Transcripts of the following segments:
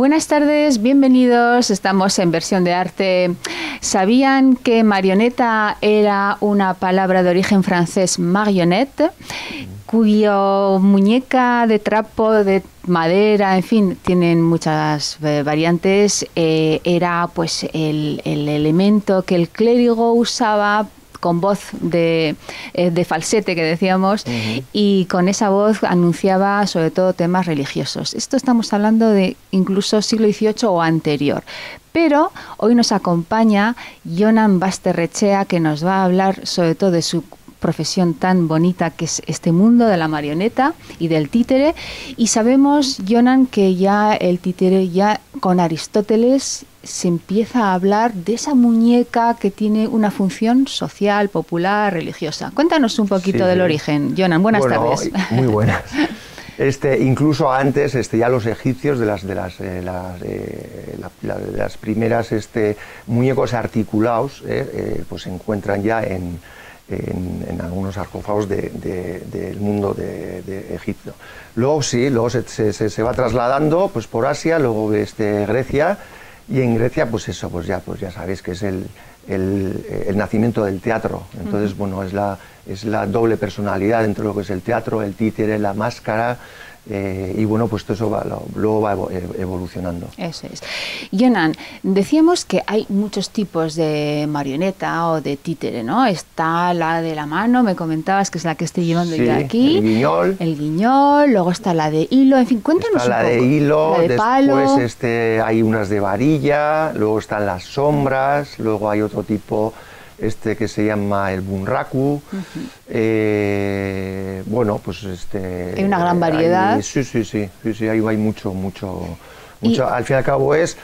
Buenas tardes, bienvenidos. Estamos en Versión de Arte. ¿Sabían que marioneta era una palabra de origen francés marionnette, cuyo muñeca de trapo, de madera, en fin, tienen muchas variantes? Era pues el elemento que el clérigo usaba con voz de falsete, que decíamos, y con esa voz anunciaba sobre todo temas religiosos. Esto estamos hablando de incluso siglo XVIII o anterior. Pero hoy nos acompaña Jonan Basterrechea, que nos va a hablar sobre todo de su profesión tan bonita que es este mundo de la marioneta y del títere. Y sabemos, Jonan, que ya el títere, ya con Aristóteles se empieza a hablar de esa muñeca que tiene una función social, popular, religiosa. Cuéntanos un poquito del origen, Jonan. Buenas tardes. Muy buenas. Incluso antes, ya los egipcios de las primeras muñecos articulados, pues se encuentran ya en algunos sarcófagos del mundo de Egipto. Luego se va trasladando pues por Asia, luego Grecia, y en Grecia pues ya sabéis que es el nacimiento del teatro. Entonces bueno, es la doble personalidad entre lo que es el teatro, el títere, la máscara. Y bueno, pues todo eso luego va evolucionando. Eso es. Jonan, decíamos que hay muchos tipos de marioneta o de títere, ¿no? Está la de la mano, me comentabas que es la que estoy llevando yo aquí. El guiñol, luego está la de hilo, en fin, cuéntanos un poco. La de hilo, la de palo. Después hay unas de varilla, luego están las sombras, luego hay otro tipo que se llama el bunraku. Bueno, pues hay una gran variedad. Sí, ahí hay mucho. Al fin y al cabo es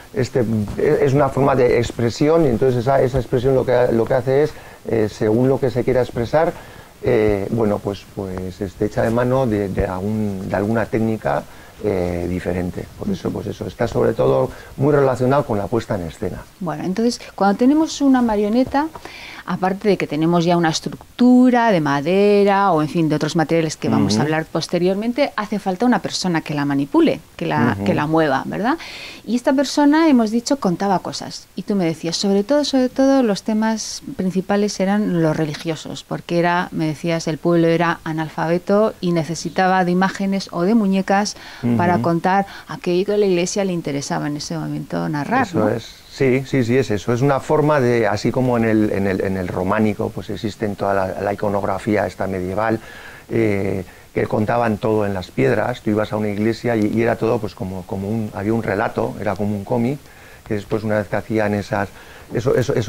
una forma de expresión, y entonces esa expresión lo que hace es, según lo que se quiera expresar, bueno, pues hecha de mano de alguna técnica diferente. Por eso, pues eso está sobre todo muy relacionado con la puesta en escena. Bueno, entonces, cuando tenemos una marioneta, aparte de que tenemos ya una estructura de madera o, en fin, de otros materiales que vamos a hablar posteriormente, hace falta una persona que la manipule, que la mueva, ¿verdad? Y esta persona, hemos dicho, contaba cosas. Y tú me decías, sobre todo, los temas principales eran los religiosos, porque me decías, el pueblo era analfabeto y necesitaba de imágenes o de muñecas para contar aquello que a la Iglesia le interesaba en ese momento narrar, Eso ¿no? es. Sí, es eso. Es una forma de, así como en el románico, pues existe toda la iconografía esta medieval, que contaban todo en las piedras. Tú ibas a una iglesia y era todo pues había un relato, era como un cómic, que después, una vez que hacían esos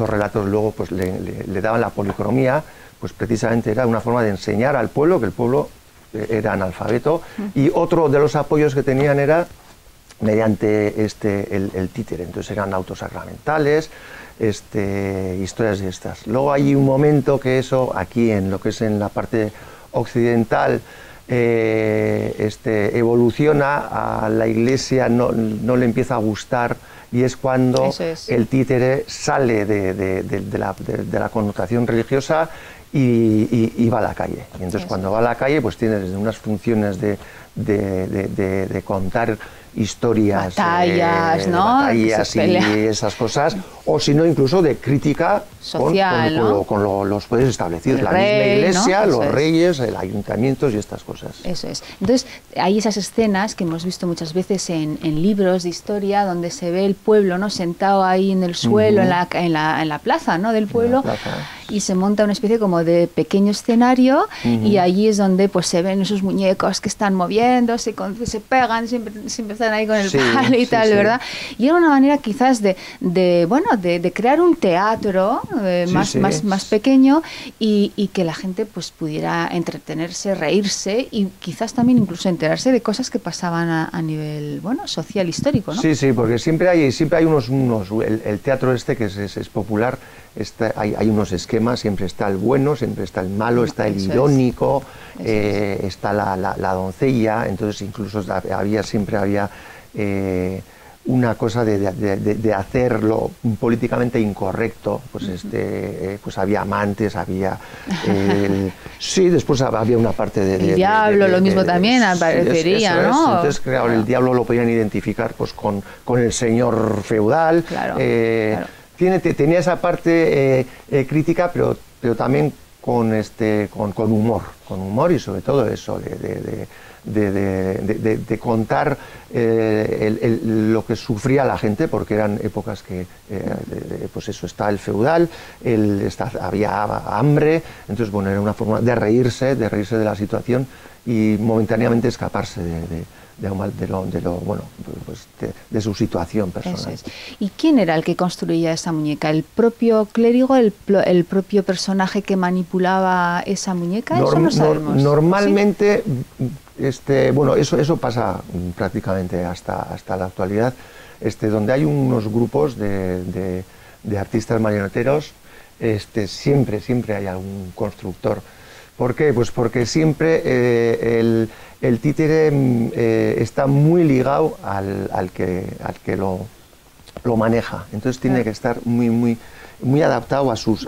relatos, luego pues le daban la policromía, pues precisamente era una forma de enseñar al pueblo, que el pueblo era analfabeto, y otro de los apoyos que tenían era mediante el títere. Entonces eran autos sacramentales, historias de estas. Luego hay un momento que eso, aquí en lo que es en la parte occidental, evoluciona, a la Iglesia no le empieza a gustar, y es cuando el títere sale de la connotación religiosa y va a la calle. Y entonces cuando va a la calle, pues tiene desde unas funciones de contar historias, batallas, ¿no? Batallas y esas cosas, o si no, incluso de crítica social, con los poderes establecidos, la misma Iglesia, ¿no? Los reyes, el ayuntamientos y estas cosas. Eso es. Entonces, hay esas escenas que hemos visto muchas veces en libros de historia, donde se ve el pueblo, ¿no?, sentado ahí en el suelo, en la plaza, ¿no?, del pueblo, y se monta una especie como de pequeño escenario, y allí es donde pues se ven esos muñecos que están moviéndose, se pegan, siempre están ahí con el palo y tal, ¿verdad? Y era una manera quizás de crear un teatro más pequeño, y que la gente pues pudiera entretenerse, reírse, y quizás también incluso enterarse de cosas que pasaban a nivel social, histórico, ¿no? Sí, porque siempre hay el teatro que es popular. Hay unos esquemas, siempre está el bueno, siempre está el malo, está el irónico, está la doncella. Entonces incluso siempre había una cosa de hacerlo políticamente incorrecto, pues pues había amantes, había sí, después había una parte el diablo, lo mismo también aparecería, ¿no? Entonces, claro, el diablo lo podían identificar pues con el señor feudal. Claro, claro. Tenía esa parte crítica, pero también con humor y sobre todo eso de contar lo que sufría la gente, porque eran épocas que pues eso, está el feudal, había hambre, entonces bueno, era una forma de reírse de la situación y momentáneamente escaparse de su situación personal. Eso es. ¿Y quién era el que construía esa muñeca? ¿El propio clérigo, el propio personaje que manipulaba esa muñeca? Eso no sabemos. Normalmente, ¿sí? Bueno, eso pasa prácticamente hasta la actualidad, donde hay unos grupos de artistas marioneteros, siempre hay algún constructor. ¿Por qué? Pues porque siempre el títere está muy ligado al que lo maneja. Entonces tiene que estar muy adaptado a sus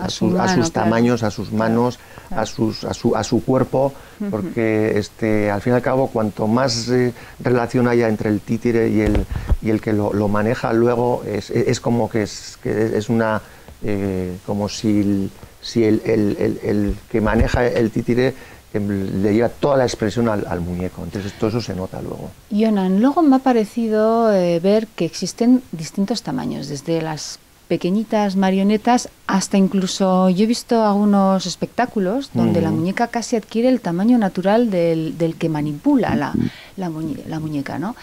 tamaños, a sus manos, a su cuerpo, porque al fin y al cabo cuanto más relación haya entre el títere y el que lo maneja, luego es como que es una como si el que maneja el títere le lleva toda la expresión al muñeco, entonces todo eso se nota luego. Jonan, luego me ha parecido ver que existen distintos tamaños, desde las pequeñitas marionetas hasta incluso, yo he visto algunos espectáculos donde la muñeca casi adquiere el tamaño natural del que manipula la muñeca, ¿no?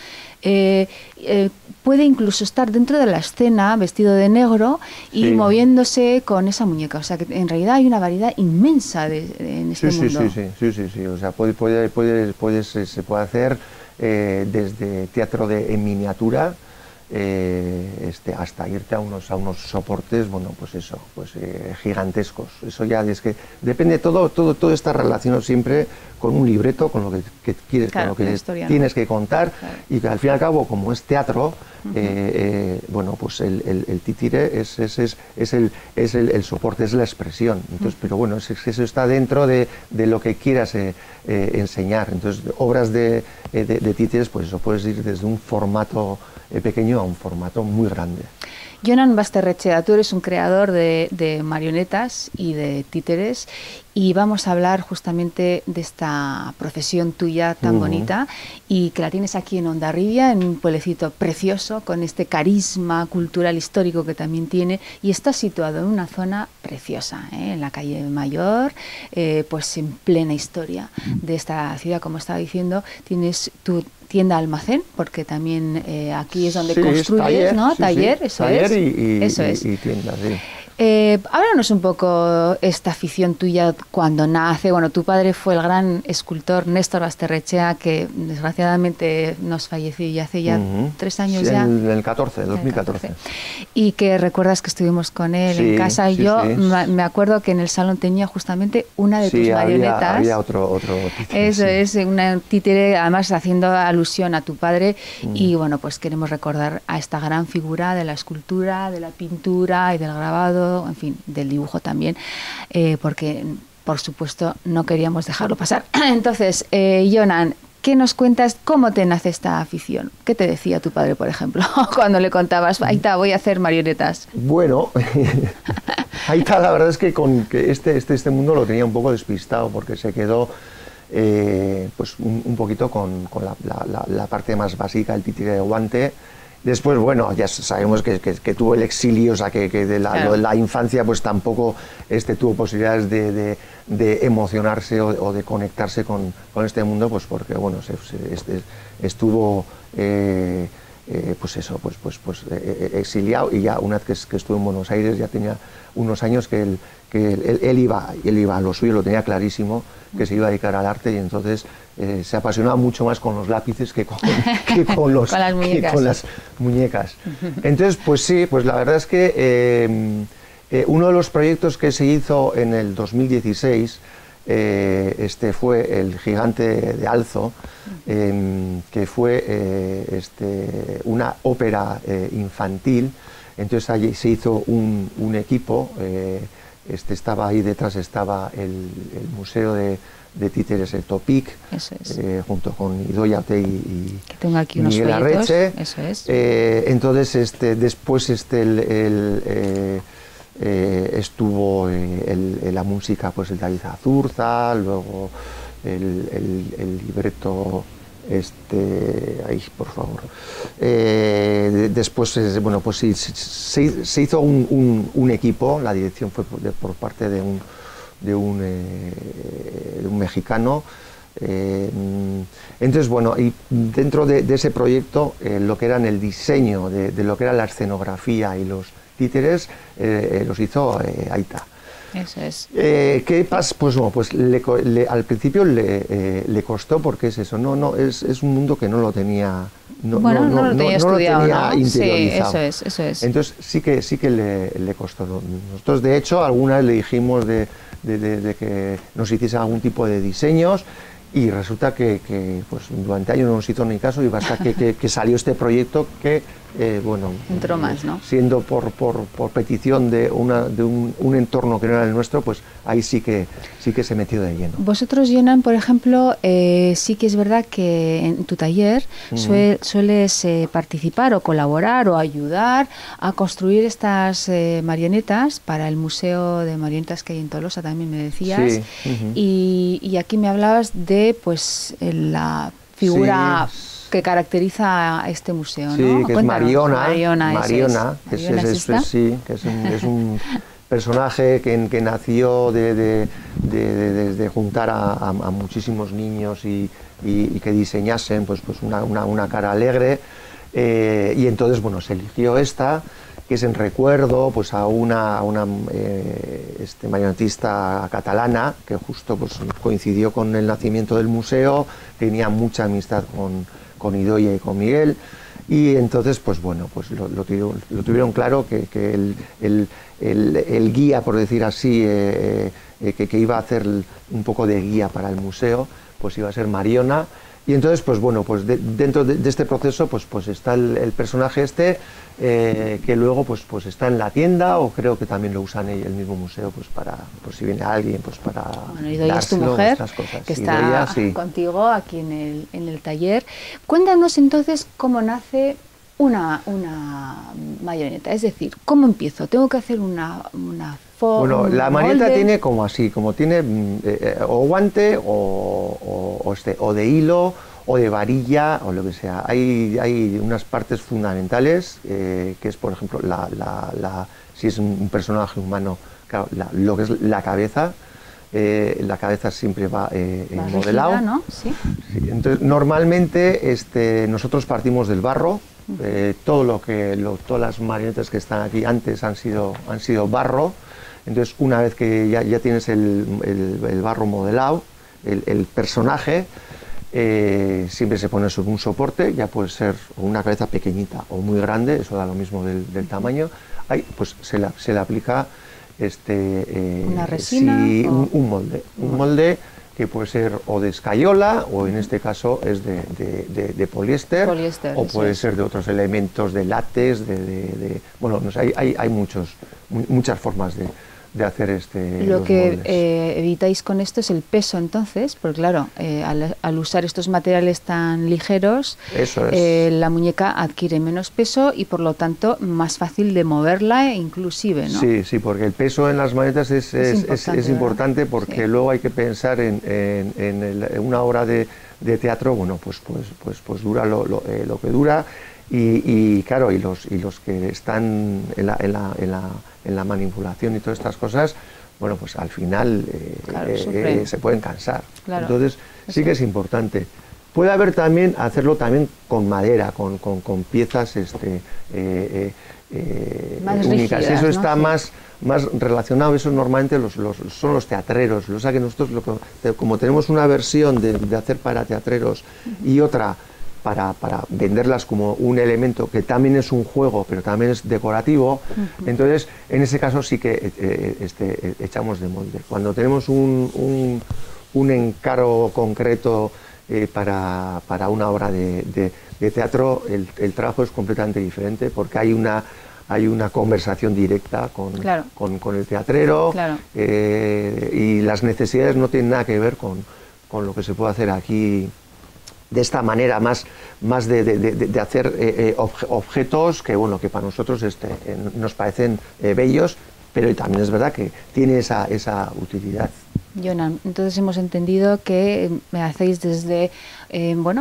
Puede incluso estar dentro de la escena vestido de negro y moviéndose con esa muñeca, o sea que en realidad hay una variedad inmensa en este mundo. Sí, o sea, se puede hacer desde teatro en miniatura hasta irte a unos soportes, bueno, pues eso, gigantescos. Eso ya es que depende, todo está relacionado siempre con un libreto, con lo que quieres, claro, con lo que historia, tienes que contar, claro. Y que al fin y al cabo, como es teatro, bueno, pues el títere es el soporte, es la expresión. Entonces, pero bueno, eso está dentro de lo que quieras enseñar. Entonces, obras de títeres, pues eso puedes ir desde un formato pequeño a un formato muy grande. Jonan Basterrechea, tú eres un creador de marionetas y de títeres y vamos a hablar justamente de esta profesión tuya tan bonita y que la tienes aquí en Hondarribia, en un pueblecito precioso con este carisma cultural histórico que también tiene y está situado en una zona preciosa, en la calle Mayor, pues en plena historia de esta ciudad, como estaba diciendo, tienes tu tienda almacén, porque también aquí es donde construyes, taller, ¿no? Taller, eso es. Y tienda, sí. Háblanos un poco esta afición tuya cuando nace. Bueno, tu padre fue el gran escultor Néstor Basterrechea, que desgraciadamente nos falleció ya hace 3 años ya. En el 2014. Y que recuerdas que estuvimos con él en casa. Y yo me acuerdo que en el salón tenía justamente una de tus marionetas. Había otro títere. Eso es, una títere, además haciendo alusión a tu padre. Y bueno, pues queremos recordar a esta gran figura de la escultura, de la pintura y del grabado, en fin, del dibujo también, porque por supuesto no queríamos dejarlo pasar. Entonces, Jonan, ¿qué nos cuentas? ¿Cómo te nace esta afición? ¿Qué te decía tu padre, por ejemplo, cuando le contabas, Aita, voy a hacer marionetas? Bueno, Aita, la verdad es que este mundo lo tenía un poco despistado, porque se quedó pues un poquito con la parte más básica, el títere de guante. Después, bueno, ya sabemos que tuvo el exilio, o sea, que de la infancia pues tampoco tuvo posibilidades de emocionarse o de conectarse con este mundo, pues porque, bueno, estuvo exiliado, y ya una vez que estuvo en Buenos Aires ya tenía unos años que él iba a lo suyo, lo tenía clarísimo, que se iba a dedicar al arte, y entonces se apasionaba mucho más con los lápices que con las muñecas. Entonces, pues sí, pues la verdad es que uno de los proyectos que se hizo en el 2016 este fue El gigante de Alzo, que fue una ópera infantil. Entonces allí se hizo un equipo, estaba ahí detrás, estaba el Museo de Títeres, el Topic, junto con Idoia Otey y que tengo aquí unos Miguel folletos. Arreche. Eso es. Entonces después estuvo la música, pues el David Azurza, luego el libreto, ahí por favor, después bueno, pues sí, se hizo un equipo, la dirección fue por parte de un mexicano. Entonces bueno, y dentro de ese proyecto, lo que era el diseño de lo que era la escenografía y los títeres, los hizo Aita. Eso es. ¿Qué pasa? Pues bueno, pues al principio le costó, porque es eso, es un mundo que no lo tenía, no lo tenía interiorizado. Sí, eso es. Entonces sí que le costó. Nosotros de hecho alguna vez le dijimos de que nos hiciese algún tipo de diseños, y resulta que pues durante años no nos hizo ni caso, y basta que salió este proyecto que bueno, entró más, ¿no? Siendo por petición de un entorno que no era el nuestro, pues ahí sí que se metió de lleno. Vosotros, Jonan, por ejemplo, sí que es verdad que en tu taller sueles participar o colaborar o ayudar a construir estas marionetas para el Museo de Marionetas que hay en Tolosa, también me decías. Sí. Y aquí me hablabas de pues la figura que caracteriza a este museo, ¿no? Sí, que es Mariona, que es un personaje que nació de juntar a muchísimos niños y que diseñasen pues una cara alegre, y entonces bueno, se eligió esta, que es en recuerdo pues a una marionetista catalana que justo pues coincidió con el nacimiento del museo, tenía mucha amistad con Idoia y con Miguel, y entonces pues bueno, pues lo tuvieron claro que el guía, por decir así, que iba a hacer un poco de guía para el museo, pues iba a ser Mariona. Y entonces, pues bueno, pues dentro de este proceso, pues está el personaje que luego pues está en la tienda, o creo que también lo usan el mismo museo, pues para, pues si viene alguien, pues para bueno, Idoia es tu mujer, que está Idoia, sí, contigo aquí en el taller. Cuéntanos entonces cómo nace una marioneta, es decir, ¿cómo empiezo? ¿Tengo que hacer una Bueno, la marioneta tiene como así, como tiene o guante o de hilo o de varilla o lo que sea. Hay unas partes fundamentales, que es, por ejemplo, si es un personaje humano, claro, lo que es la cabeza. La cabeza siempre va modelado, rígida, ¿no? ¿Sí? Sí, entonces, normalmente nosotros partimos del barro. Todas las marionetas que están aquí antes han sido barro. Entonces, una vez que ya tienes el barro modelado, el personaje siempre se pone sobre un soporte, ya puede ser una cabeza pequeñita o muy grande, eso da lo mismo del tamaño. Ahí pues se le aplica una resina, un molde que puede ser o de escayola, o en este caso es de poliéster, o puede ser de otros elementos, de látex, bueno, no sé, hay muchas formas de hacer Lo que evitáis con esto es el peso, entonces, porque claro, al usar estos materiales tan ligeros, la muñeca adquiere menos peso y por lo tanto más fácil de moverla inclusive, ¿no? Sí, porque el peso en las marionetas es importante, porque sí, luego hay que pensar en una obra de teatro, bueno, pues dura lo que dura. Y claro, y los que están en la manipulación y todas estas cosas, bueno, pues al final se pueden cansar. Claro. Entonces sí que es importante. Puede haber hacerlo también con madera, con piezas más únicas. rígidas, eso ¿no? está más relacionado, eso normalmente son los teatreros. O sea que nosotros, como tenemos una versión de hacer para teatreros y otra para venderlas como un elemento que también es un juego, pero también es decorativo. Entonces, en ese caso sí que echamos de molde. Cuando tenemos un encargo concreto para una obra de teatro, el trabajo es completamente diferente, porque hay una conversación directa con el teatrero, y las necesidades no tienen nada que ver con lo que se puede hacer aquí de esta manera, más de hacer objetos que, bueno, que para nosotros nos parecen bellos, pero también es verdad que tiene esa utilidad. Jonan, entonces hemos entendido que hacéis desde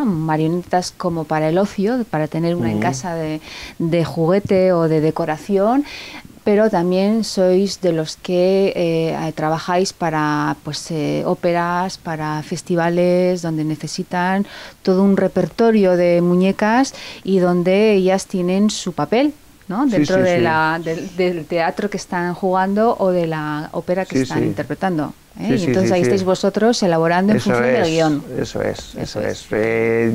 marionetas como para el ocio, para tener una en casa de juguete o de decoración, pero también sois de los que trabajáis para óperas, para festivales donde necesitan todo un repertorio de muñecas y donde ellas tienen su papel, ¿no? Dentro del teatro que están jugando o de la ópera que están interpretando. Y entonces ahí estáis vosotros elaborando en función del guión. Eso es.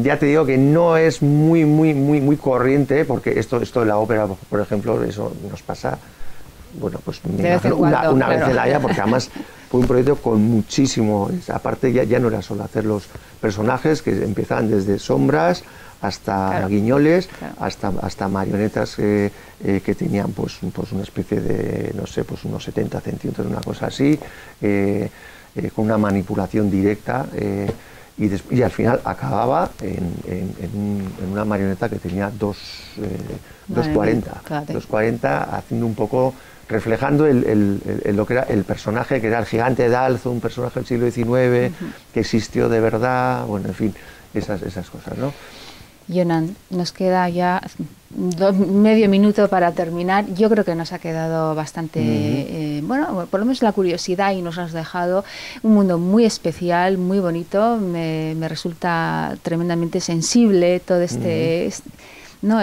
Ya te digo que no es muy corriente, porque esto de la ópera, por ejemplo, eso nos pasa, bueno, pues me imagino una vez en la vida, porque además fue un proyecto con muchísimo. Aparte ya no era solo hacer los personajes, que empezaban desde sombras hasta guiñoles, hasta marionetas que tenían pues una especie de, no sé, pues unos 70 centímetros, una cosa así, con una manipulación directa, y al final acababa en una marioneta que tenía 2,40, haciendo un poco, reflejando lo que era el personaje, que era el gigante de Alzo, un personaje del siglo XIX, que existió de verdad, bueno, en fin, esas cosas, ¿no? Jonan, nos queda ya medio minuto para terminar. Yo creo que nos ha quedado bastante, por lo menos la curiosidad, y nos has dejado un mundo muy especial, muy bonito. Me resulta tremendamente sensible todo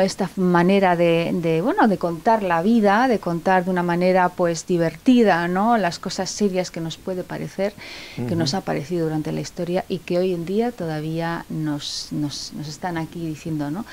esta manera de contar la vida, de contar de una manera pues divertida, ¿no? Las cosas serias que nos puede parecer, que nos ha parecido durante la historia y que hoy en día todavía nos están aquí diciendo, ¿no?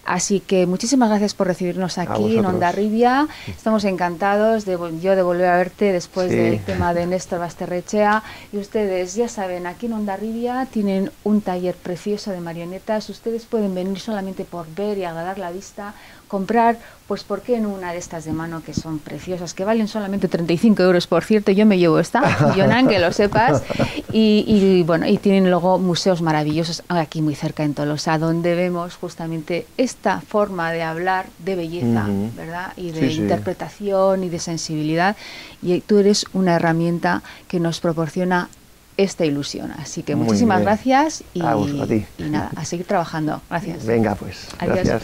Así que muchísimas gracias por recibirnos aquí en Hondarribia. Estamos encantados de volver a verte después del tema de Néstor Basterrechea, y ustedes ya saben, aquí en Hondarribia tienen un taller precioso de marionetas. Ustedes pueden venir solamente por ver y agradar la vista, comprar, pues ¿por qué no una de estas de mano, que son preciosas, que valen solamente 35 euros, por cierto? Yo me llevo esta, Jonan, que lo sepas, y tienen luego museos maravillosos aquí muy cerca en Tolosa, donde vemos justamente esta forma de hablar de belleza, ¿verdad? Y de interpretación y de sensibilidad, y tú eres una herramienta que nos proporciona esta ilusión. Así que muchísimas gracias y nada, a seguir trabajando. Gracias. Venga, pues. Adiós. Gracias.